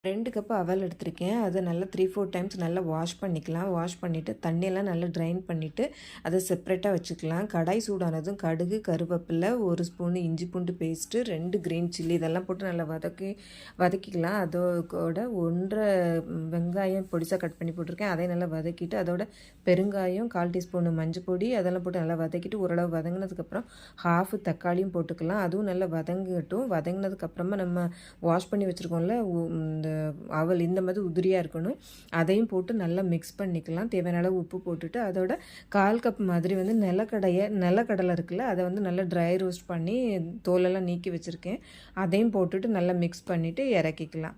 2 cup அவல் எடுத்திருக்கேன். அத நல்லா 3, 4 டைம்ஸ் நல்லா வாஷ் பண்ணிக்கலாம். வாஷ் பண்ணிவிட்டு தண்ணியெல்லாம் நல்லா ட்ரைன் பண்ணிவிட்டு அதை செப்பரேட்டாக வச்சுக்கலாம். கடாய் சூடானதும் கடுகு, கருவேப்பிலை, 1 ஸ்பூன் இஞ்சி பூண்டு பேஸ்ட்டு, 2 கிரீன் சில்லி இதெல்லாம் போட்டு நல்லா வதக்கிக்கலாம். அதோட 1 வெங்காயம் பொடிசாக கட் பண்ணி போட்டிருக்கேன். அதையும் நல்லா வதக்கிட்டு அதோட பெருங்காயம், 1/4 டீஸ்பூன் மஞ்சள் பொடி அதெல்லாம் போட்டு நல்லா வதக்கிட்டு ஓரளவு வதங்கினதுக்கப்புறம் ஹாஃப் தக்காளியும் போட்டுக்கலாம். அதுவும் நல்லா வதங்கட்டும். வதங்கினதுக்கப்புறமா நம்ம வாஷ் பண்ணி வச்சுருக்கோம்ல இந்த அவல் இந்த மாதிரி உதிரியாக இருக்கணும். அதையும் போட்டு நல்லா மிக்ஸ் பண்ணிக்கலாம். தேவையான அளவு உப்பு போட்டுட்டு அதோட 1/4 கப் மாதிரி வந்து நிலக்கடலை இருக்குல்ல, அதை வந்து நல்லா ட்ரை ரோஸ்ட் பண்ணி தோலெல்லாம் நீக்கி வச்சுருக்கேன். அதையும் போட்டுட்டு நல்லா மிக்ஸ் பண்ணிவிட்டு இறக்கிக்கலாம்.